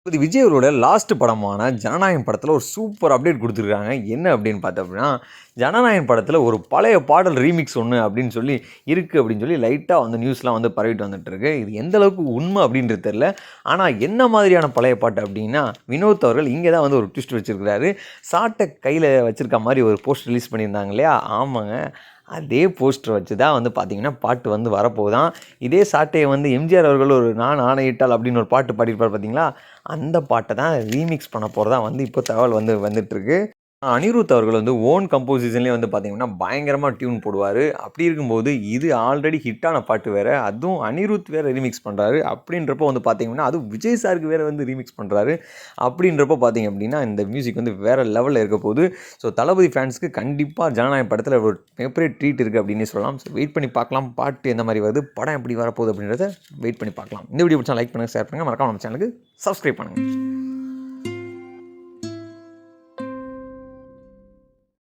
இது விஜய் அவரோட லாஸ்ட் படமான ஜனநாயகம் படத்தில் ஒரு சூப்பர் அப்டேட் கொடுத்துருக்காங்க. என்ன அப்படின்னு பார்த்தோம் அப்படின்னா, ஜனநாயகம் படத்தில் ஒரு பழைய பாடல் ரீமிக்ஸ் ஒன்று அப்படின்னு சொல்லி இருக்குது அப்படின்னு சொல்லி லைட்டாக வந்து நியூஸ்லாம் வந்து பரவிட்டு வந்துட்டுருக்கு. இது எந்த அளவுக்கு உண்மை அப்படின்றது தெரில. ஆனால் என்ன மாதிரியான பழைய பாட்டு அப்படின்னா, வினோத் அவர்கள் இங்கே தான் வந்து ஒரு ட்விஸ்ட் வச்சுருக்கிறாரு. சாட்டை கையில் வச்சுருக்க மாதிரி ஒரு போஸ்ட் ரிலீஸ் பண்ணியிருந்தாங்க இல்லையா? ஆமாங்க. அதே போஸ்டர் வச்சு தான் வந்து பார்த்திங்கன்னா பாட்டு வந்து வரப்போகுதான். இதே சாட்டையை வந்து எம்ஜிஆர் அவர்கள் ஒரு நான் ஆணையிட்டால் அப்படின்னு ஒரு பாட்டு பாடியிருப்பார் பார்த்தீங்களா? அந்த பாட்டை தான் ரீமிக்ஸ் பண்ண போகிறதா வந்து இப்போ தகவல் வந்து வந்துட்டுருக்கு. அனிருத் அவர்கள் வந்து ஓன் கம்போசிஷன்லேயே வந்து பார்த்திங்கன்னா பயங்கரமாக டியூன் போடுவார். அப்படி இருக்கும்போது இது ஆல்ரெடி ஹிட்டான பாட்டு வேறு, அதுவும் அனிருத் வேறு ரீமிக்ஸ் பண்ணுறாரு. அப்படின்றப்போ வந்து பார்த்திங்கன்னா அதுவும் விஜய் சாருக்கு வேறு வந்து ரீமிக்ஸ் பண்ணுறாரு. அப்படின்றப்போ பார்த்திங்க அப்படின்னா இந்த மியூசிக் வந்து வேறு லெவலில் இருக்க போகுது. ஸோ தளபதி ஃபேன்ஸ்க்கு கண்டிப்பாக ஜனநாயகம் படத்தில் ஒரு மிகப்பெரிய ட்ரீட் இருக்குது அப்படின்னு சொல்லலாம். ஸோ வெயிட் பண்ணி பார்க்கலாம். பாட்டு எந்த மாதிரி வருது, படம் எப்படி வரப்போகுது அப்படின்றத வெயிட் பண்ணி பார்க்கலாம். இந்த வீடியோ பிடிச்சா லைக் பண்ணுங்கள், ஷேர் பண்ணுங்கள், மறக்காம நம்ம சேனலுக்கு சப்ஸ்கிரைப் பண்ணுங்கள்.